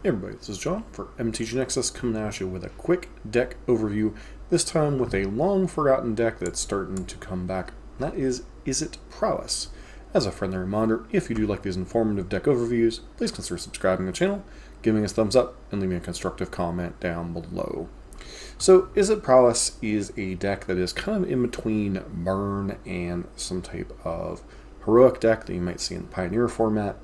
Hey everybody, this is John for MTG Nexus coming at you with a quick deck overview, this time with a long forgotten deck that's starting to come back, and that is Izzet Prowess. As a friendly reminder, if you do like these informative deck overviews, please consider subscribing to the channel, giving us a thumbs up, and leaving a constructive comment down below. So Izzet Prowess is a deck that is kind of in between Burn and some type of heroic deck that you might see in the Pioneer format,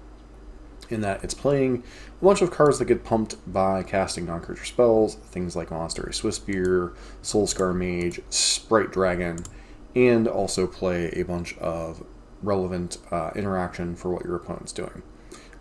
in that it's playing a bunch of cards that get pumped by casting non-creature spells, things like Monastery Swiftspear, Soulscar Mage, Sprite Dragon, and also play a bunch of relevant interaction for what your opponent's doing.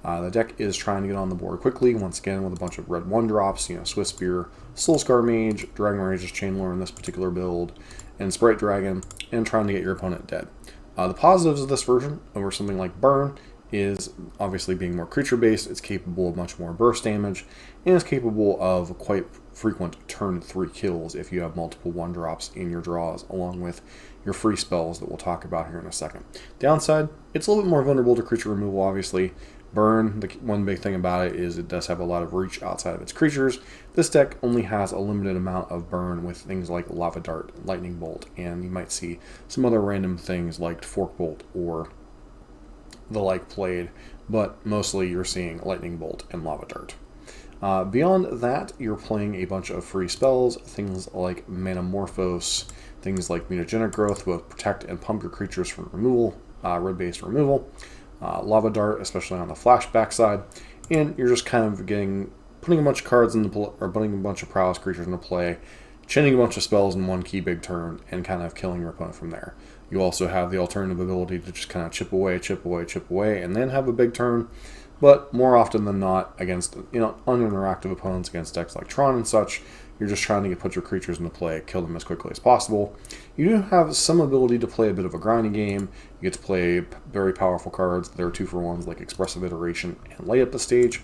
The deck is trying to get on the board quickly, once again with a bunch of red 1-drops, Swiftspear, Soulscar Mage, Dragon Rage's Chainlore in this particular build, and Sprite Dragon, and trying to get your opponent dead. The positives of this version over something like Burn is obviously being more creature-based. It's capable of much more burst damage, and it's capable of quite frequent turn 3 kills if you have multiple 1-drops in your draws, along with your free spells that we'll talk about here in a second. Downside, it's a little bit more vulnerable to creature removal, obviously. Burn, the one big thing about it is it does have a lot of reach outside of its creatures. This deck only has a limited amount of burn with things like Lava Dart, Lightning Bolt, and you might see some other random things like Fork Bolt or the like played, but mostly you're seeing Lightning Bolt and Lava Dart. Beyond that, you're playing a bunch of free spells, things like Manamorphose, things like Mutagenic Growth, both protect and pump your creatures from removal, red-based removal, Lava Dart, especially on the flashback side, and you're just kind of putting a bunch of cards into play, or putting a bunch of prowess creatures into play, chaining a bunch of spells in one key big turn, and kind of killing your opponent from there. You also have the alternative ability to just kind of chip away, and then have a big turn. But more often than not, against uninteractive opponents, against decks like Tron and such, you're just trying to put your creatures into play, kill them as quickly as possible. You do have some ability to play a bit of a grinding game. You get to play very powerful cards. There are 2-for-1s like Expressive Iteration and Light Up the Stage.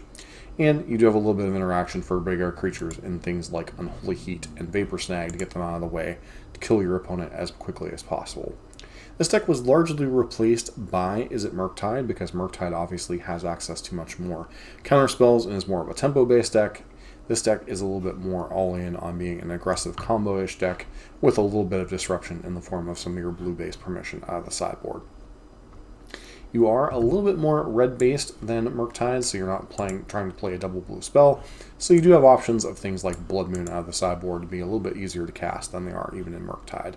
And you do have a little bit of interaction for bigger creatures in things like Unholy Heat and Vapor Snag to get them out of the way to kill your opponent as quickly as possible. This deck was largely replaced by Izzet Murktide because Murktide obviously has access to much more counter spells and is more of a tempo-based deck. This deck is a little bit more all-in on being an aggressive combo-ish deck with a little bit of disruption in the form of some of your blue-based permission out of the sideboard. You are a little bit more red-based than Murktide, so you're not trying to play a double blue spell. So you do have options of things like Blood Moon out of the sideboard to be a little bit easier to cast than they are even in Murktide.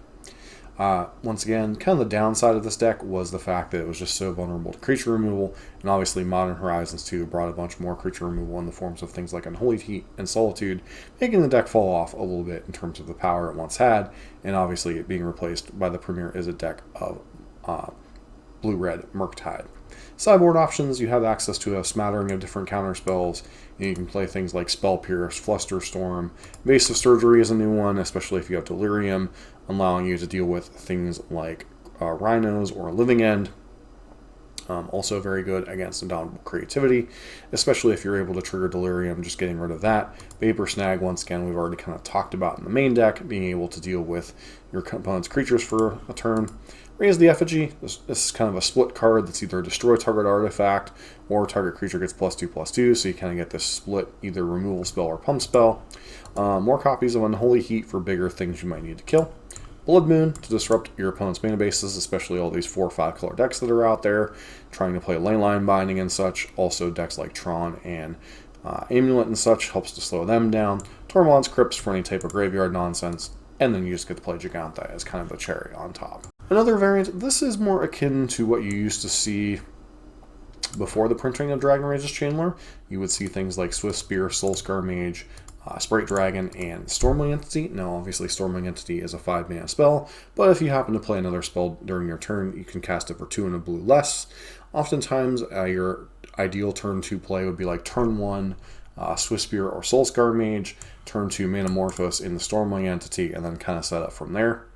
Once again, kind of the downside of this deck was the fact that it was just so vulnerable to creature removal, and obviously Modern Horizons 2 brought a bunch more creature removal in the forms of things like Unholy Heat and Solitude, making the deck fall off a little bit in terms of the power it once had, and obviously it being replaced by the premier Izzet deck of blue-red Murktide. Sideboard options, you have access to a smattering of different counter spells. You can play things like Spell Pierce, Flusterstorm. Evasive Surgery is a new one, especially if you have Delirium, allowing you to deal with things like Rhinos or Living End. Also very good against Indomitable Creativity, especially if you're able to trigger Delirium, just getting rid of that. Vapor Snag, once again, we've already kind of talked about in the main deck, being able to deal with your opponent's creatures for a turn. Raise the Effigy. This is kind of a split card that's either destroy target artifact or target creature gets +2/+2, so you kind of get this split either removal spell or pump spell. More copies of Unholy Heat for bigger things you might need to kill. Blood Moon to disrupt your opponent's mana bases, especially all these 4 or 5 color decks that are out there, trying to play Leyline Binding and such. Also decks like Tron and Amulet and such helps to slow them down. Tormod's Crypts for any type of graveyard nonsense, and then you just get to play Giganta as kind of a cherry on top. Another variant, this is more akin to what you used to see before the printing of Dragon Rage's Chainlore. You would see things like Swiftspear, Soulscar Mage, Sprite Dragon, and Stormwing Entity. Now, obviously, Stormwing Entity is a 5-mana spell, but if you happen to play another spell during your turn, you can cast it for 2 and a blue less. Oftentimes, your ideal turn 2 play would be like turn 1, Swiftspear or Soulscar Mage, turn 2 Manamorphose in the Stormwing Entity, and then kind of set up from there.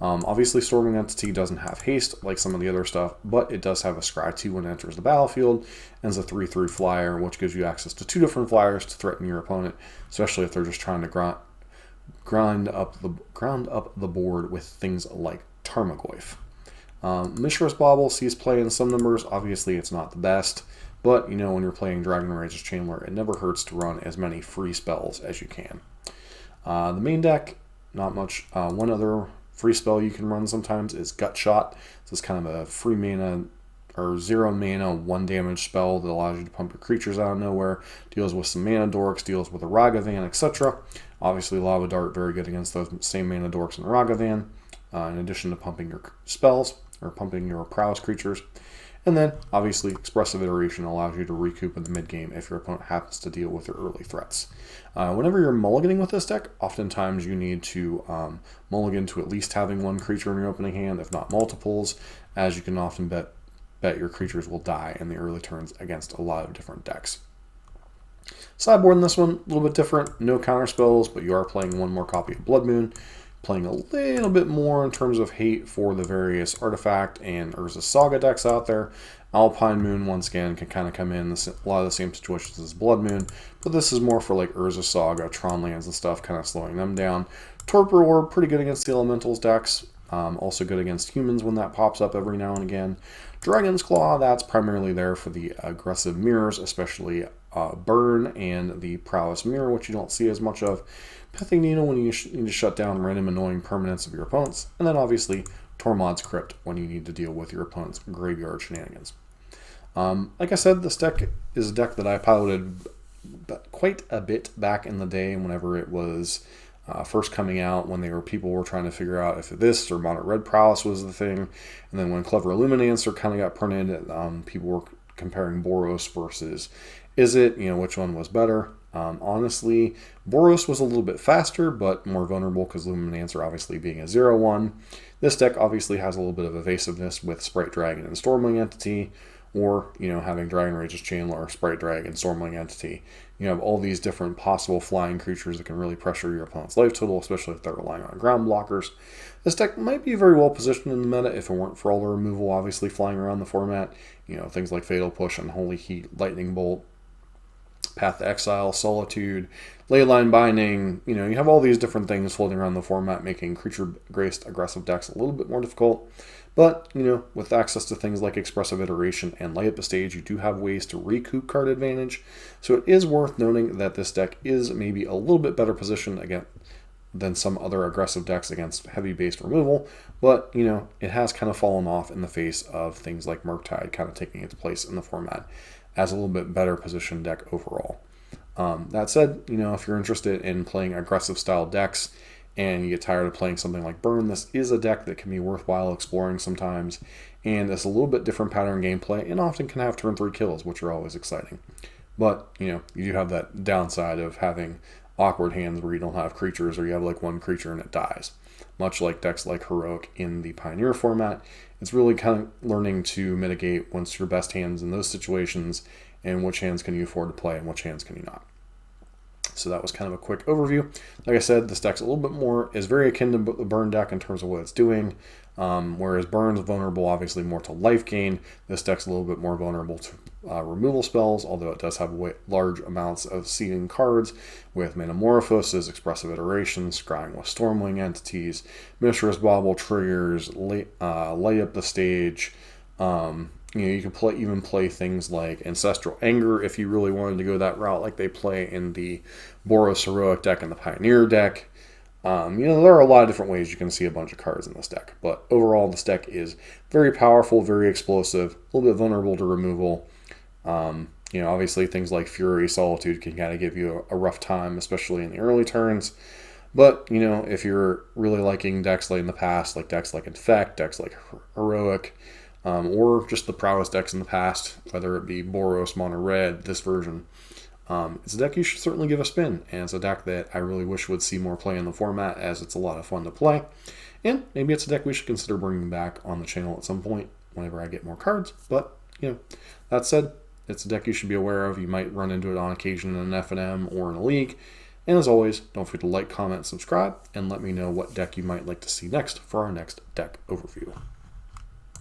Obviously, Storming Entity doesn't have haste like some of the other stuff, but it does have a Scry 2 when it enters the battlefield, and it's a 3/3 flyer, which gives you access to 2 different flyers to threaten your opponent, especially if they're just trying to ground up the board with things like Tarmogoyf. Mishra's Bauble sees play in some numbers. Obviously, it's not the best. But, when you're playing Dragon Rage's Chandler, it never hurts to run as many free spells as you can. The main deck, not much. One other free spell you can run sometimes is Gut Shot. This is kind of a free mana or 0 mana, 1 damage spell that allows you to pump your creatures out of nowhere, deals with some mana dorks, deals with a Ragavan, etc. Obviously, Lava Dart, very good against those same mana dorks and Ragavan, in addition to pumping your spells, or pumping your prowess creatures. And then, obviously, Expressive Iteration allows you to recoup in the mid-game if your opponent happens to deal with your early threats. Whenever you're mulliganing with this deck, oftentimes you need to mulligan to at least having 1 creature in your opening hand, if not multiples, as you can often bet your creatures will die in the early turns against a lot of different decks. Sideboard in this one, a little bit different. No counter spells, but you are playing 1 more copy of Blood Moon. Playing a little bit more in terms of hate for the various Artifact and Urza Saga decks out there. Alpine Moon, once again, can kind of come in a lot of the same situations as Blood Moon, but this is more for like Urza Saga, Tron lands and stuff, kind of slowing them down. Torpor Orb, pretty good against the Elementals decks. Also good against humans when that pops up every now and again. Dragon's Claw, that's primarily there for the aggressive mirrors, especially Burn and the Prowess Mirror, which you don't see as much of. Pithing Needle when you need to shut down random annoying permanents of your opponents. And then obviously Tormod's Crypt when you need to deal with your opponent's graveyard shenanigans. Like I said, this deck is a deck that I piloted quite a bit back in the day whenever it was first coming out, when people were trying to figure out if this or Mono Red Prowess was the thing. And then when Clever Illuminancer kind of got printed, people were comparing Boros versus Izzet, which one was better. Honestly, Boros was a little bit faster, but more vulnerable because Illuminancer obviously being a 0/1. This deck obviously has a little bit of evasiveness with Sprite Dragon and Stormwing Entity, or, having Dragon Rage's Chandler or Sprite Dragon, Stormwing Entity. You have all these different possible flying creatures that can really pressure your opponent's life total, especially if they're relying on ground blockers. This deck might be very well positioned in the meta if it weren't for all the removal obviously flying around the format. Things like Fatal Push, Unholy Heat, Lightning Bolt, Path to Exile, Solitude, Leyline Binding. You have all these different things floating around the format, making creature-graced aggressive decks a little bit more difficult. But, with access to things like Expressive Iteration and Light Up the Stage, you do have ways to recoup card advantage. So it is worth noting that this deck is maybe a little bit better positioned than some other aggressive decks against heavy-based removal. But, it has kind of fallen off in the face of things like Murktide kind of taking its place in the format as a little bit better positioned deck overall. That said, if you're interested in playing aggressive style decks and you get tired of playing something like Burn, this is a deck that can be worthwhile exploring sometimes, and it's a little bit different pattern gameplay and often can have turn 3 kills, which are always exciting. But, you do have that downside of having awkward hands where you don't have creatures, or you have like 1 creature and it dies. Much like decks like Heroic in the Pioneer format, it's really kind of learning to mitigate what's your best hands in those situations and which hands can you afford to play and which hands can you not. So that was kind of a quick overview. Like I said, this deck's a little bit more, is very akin to the Burn deck in terms of what it's doing. Whereas Burn's vulnerable obviously more to life gain, this deck's a little bit more vulnerable to removal spells, although it does have large amounts of seeding cards with Metamorphosis, Expressive Iteration, Scrying with Stormwing Entities, Mishra's Bauble triggers, Light Up the Stage. You can even play things like Ancestral Anger if you really wanted to go that route, like they play in the Boros Heroic deck and the Pioneer deck. There are a lot of different ways you can see a bunch of cards in this deck, but overall this deck is very powerful, very explosive, a little bit vulnerable to removal. Obviously things like Fury, Solitude can kind of give you a rough time, especially in the early turns. But, if you're really liking decks like in the past, like decks like Infect, decks like Heroic, or just the Prowess decks in the past, whether it be Boros, Mono Red, this version, it's a deck you should certainly give a spin, and it's a deck that I really wish would see more play in the format, as it's a lot of fun to play. And maybe it's a deck we should consider bringing back on the channel at some point whenever I get more cards. But, that said, it's a deck you should be aware of. You might run into it on occasion in an F&M or in a league. And as always, don't forget to like, comment, subscribe, and let me know what deck you might like to see next for our next deck overview.